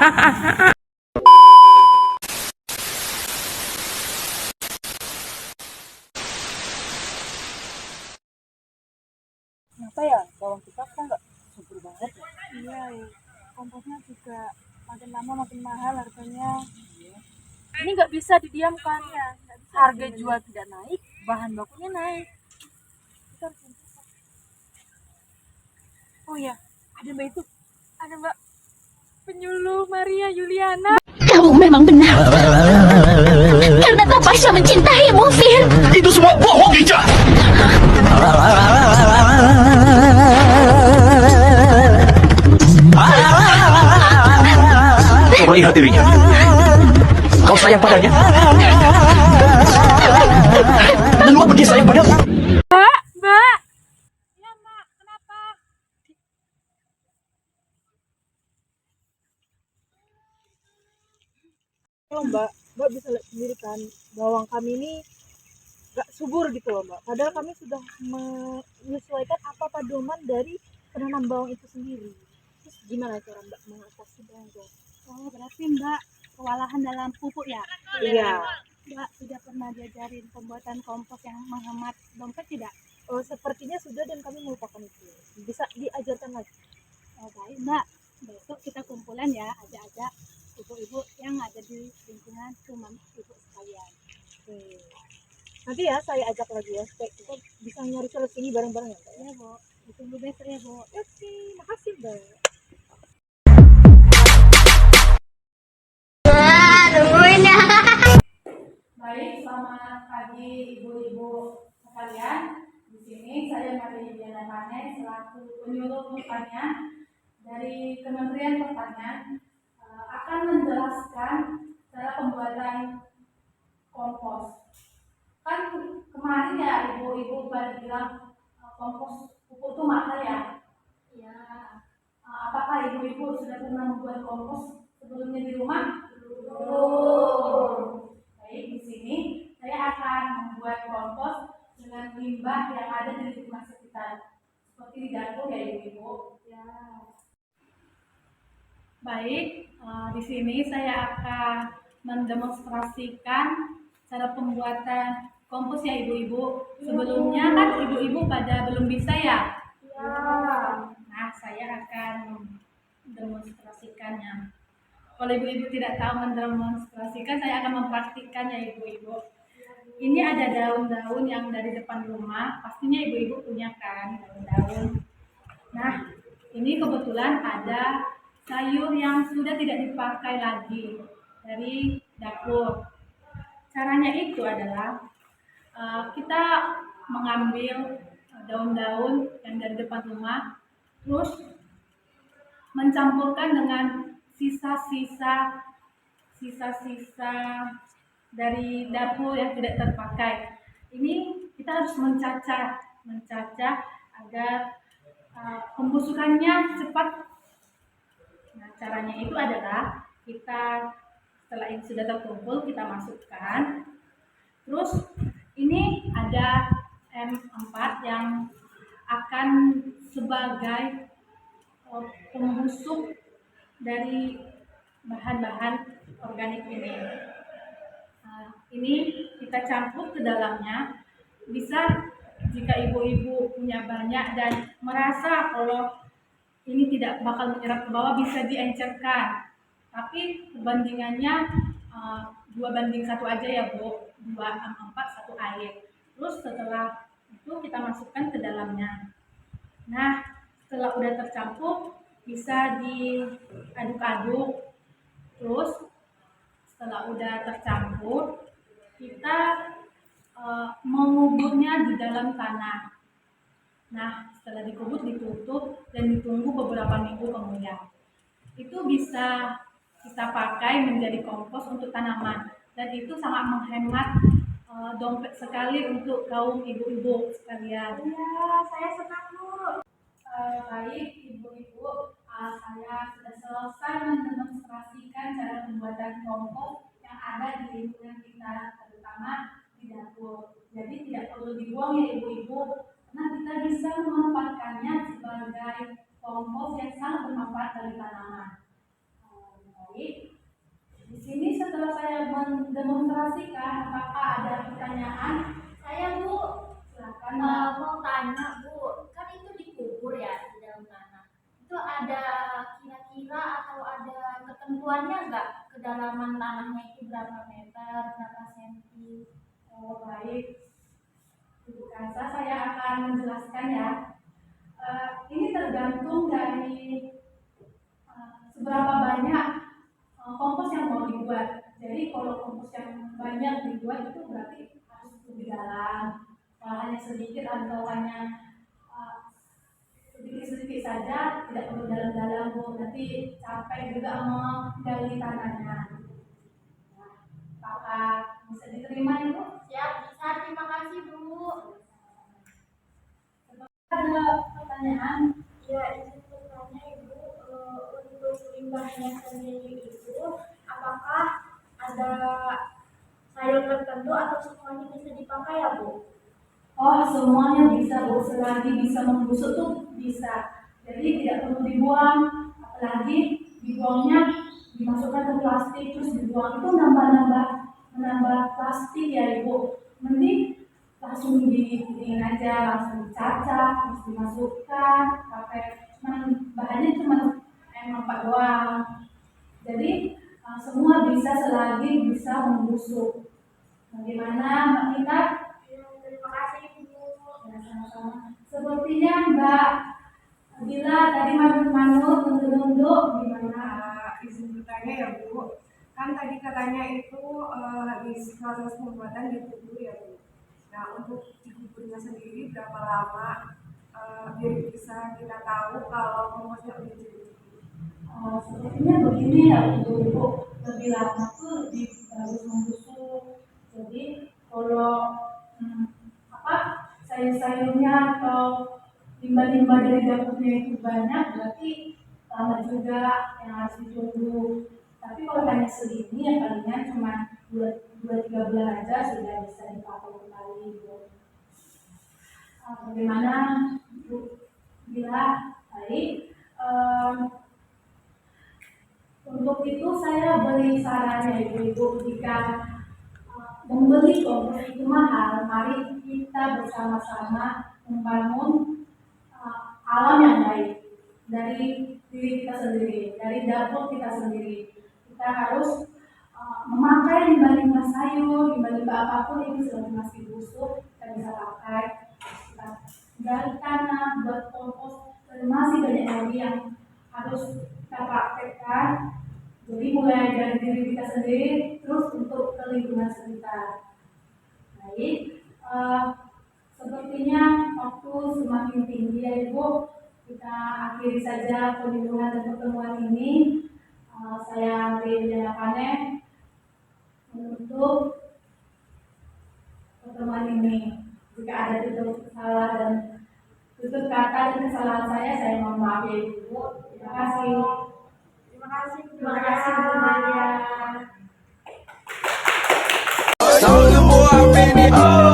Kenapa ya bawang kita kok nggak subur banget ya? Iya, komposnya juga makin lama makin mahal harganya. Ini nggak bisa didiamkan ya. Nggak bisa Harga didiamkan. jual tidak naik, bahan bakunya naik. Kita harus mencoba. Oh ya, ada mbak itu, Ada Mbak penyuluh Maria Yuliana. Kamu memang benar. Karena Tapasya mencintaimu, Fir. Itu semua bohong, Ija. Coba lihat dirinya. Kau sayang padanya. Lalu apa dia sayang padamu? Mbak. Ya, Mbak. Kenapa? kalau mbak bisa lihat sendiri kan, bawang kami ini nggak subur gitu loh mbak. Padahal kami sudah menyesuaikan apa pedoman dari penanam bawang itu sendiri. Terus gimana cara mbak mengatasi bawang? Oh, berarti Mbak kewalahan dalam pupuk ya? Iya. Mbak sudah pernah diajarin pembuatan kompos yang menghemat dompet tidak? Oh, sepertinya sudah dan kami melupakan itu. Bisa diajarkan lagi. Oh, baik Mbak. Besok kita kumpulan ya, ajak-ajak ibu-ibu yang ada di lingkungan rumah ibu sekalian. Oke. Nanti ya saya ajak lagi ya supaya kita bisa nyari solusi ini bareng-bareng ya mbak. Ya Bu, ditunggu besok ya Bu. Oke, makasih mbak. Baik, selamat pagi ibu-ibu sekalian. Di sini saya Maria Yuliana Pane selaku penyuluh pertanian dari Kementerian Pertanian akan menjelaskan cara pembuatan kompos. Kan kemarin ya ibu-ibu pada bilang kompos pupuk itu mahal ya. Ya. Apakah ibu-ibu sudah pernah membuat kompos sebelumnya di rumah? Belum. Baik, di sini saya akan membuat kompos dengan limbah yang ada di lingkungan sekitar, seperti di dapur ya ibu-ibu. Ya. Baik, di sini saya akan mendemonstrasikan cara pembuatan kompos ya ibu-ibu. Sebelumnya kan ibu-ibu pada belum bisa ya? Ya. Nah, saya akan mendemonstrasikannya. Kalau ibu-ibu tidak tahu mendemonstrasikan, saya akan mempraktikkannya ibu-ibu. Ini ada daun-daun yang dari depan rumah, pastinya ibu-ibu punya kan daun-daun. Nah, ini kebetulan ada sayur yang sudah tidak dipakai lagi dari dapur. Caranya itu adalah kita mengambil daun-daun yang dari depan rumah, terus mencampurkan dengan sisa-sisa dari dapur yang tidak terpakai. Ini kita harus mencacah agar pembusukannya cepat. Nah, caranya itu adalah kita setelah ini sudah terkumpul kita masukkan. Terus ini ada M4 yang akan sebagai pembusuk dari bahan-bahan organik ini. Ini kita campur ke dalamnya. Bisa jika ibu-ibu punya banyak dan merasa kalau ini tidak bakal menyerap ke bawah, bisa diencerkan. Tapi perbandingannya 2:1 aja ya Bu. 2/4 1 air. Terus setelah itu kita masukkan ke dalamnya. Nah, setelah udah tercampur bisa diaduk-aduk. Terus setelah udah tercampur kita menguburnya di dalam tanah. Nah, setelah dikubur ditutup dan ditunggu beberapa minggu kemudian. Itu bisa kita pakai menjadi kompos untuk tanaman dan itu sangat menghemat dompet sekali untuk kaum ibu-ibu sekalian. Iya, saya senang Bu. Baik ibu-ibu, saya sudah selesai mendemonstrasikan cara pembuatan kompos yang ada di lingkungan kita, terutama di dapur. Jadi tidak perlu dibuang ya ibu-ibu, karena kita bisa memanfaatkannya sebagai kompos yang sangat bermanfaat bagi tanaman. Baik, mendemonstrasikan. Apakah ada pertanyaan? Saya Bu, Silakan, Mbak. mau tanya Bu, kan itu dikubur ya di dalam tanah. Itu ada kira-kira atau ada ketentuannya nggak kedalaman tanahnya itu berapa meter, berapa senti? Oh, baik. Ibu Kansa, saya akan menjelaskan ya. Ini tergantung dari seberapa banyak kompos yang mau dibuat. Jadi kalau kompos yang banyak dibuat itu berarti harus lebih dalam. Kalau hanya sedikit atau hanya sedikit-sedikit saja, tidak perlu dalam-dalam Bu. Nanti capek juga menggali tanahnya. Nah, apakah bisa diterima Ibu? Siap, bisa. Terima kasih Bu. Ada pertanyaan? Ya, izin bertanya Ibu, untuk limbahnya sendiri itu, apakah ada sayur tertentu atau semuanya bisa dipakai ya Bu? Oh, semuanya bisa Bu, selagi bisa membusuk tuh bisa. Jadi tidak perlu dibuang, apalagi dibuangnya dimasukkan ke plastik terus dibuang itu menambah plastik ya Ibu. Mending langsung dingin aja, langsung dicacah, terus dimasukkan, pakai bahannya cuma empat doang. Jadi semua bisa selagi bisa membusuk. Bagaimana Mbak Ita? Terima kasih Bu. Ya, sama-sama. Sepertinya Mbak Bila tadi manut nunduk gimana? Izin bertanya ya Bu, kan tadi katanya itu habis proses pembuatan dikubur ya Bu. Nah untuk dikuburnya sendiri berapa lama biar bisa kita tahu kalau komposnya udah jadi? Sepertinya begini ya Ibu, lebih lama tuh lebih bagus membusuk. Jadi kalau sayur-sayurnya atau limbah-limbah dari dapurnya itu banyak, berarti lama juga yang harus ditunggu. Tapi kalau hanya segini ya palingan cuma 2-3 bulan aja sudah bisa dipakai kembali gitu. Bagaimana Bu Bila? Baik. Untuk itu saya beri sarannya Ibu, jika membeli kompos itu mahal, mari kita bersama-sama membangun alam yang baik dari diri kita sendiri, dari dapur kita sendiri. Kita harus memakai limbah-limbah sayur, limbah-limbah apapun itu selagi masih busuk, kita bisa pakai. Kita gali tanah, buat kompos, dan masih banyak lagi yang harus kita praktekkan. Jadi mulai dari diri kita sendiri, terus untuk ke lingkungan sekitar. Baik, sepertinya waktu semakin tinggi ya Ibu, kita akhiri saja perlindungan dan pertemuan ini. Saya beri jawabannya untuk pertemuan ini. Jika ada tutur salah dan tutur kata dan kesalahan saya mohon maaf ya Ibu. Terima kasih. Terima kasih Bu. Terima kasih Bu Maria. Soulja Boy, I been it.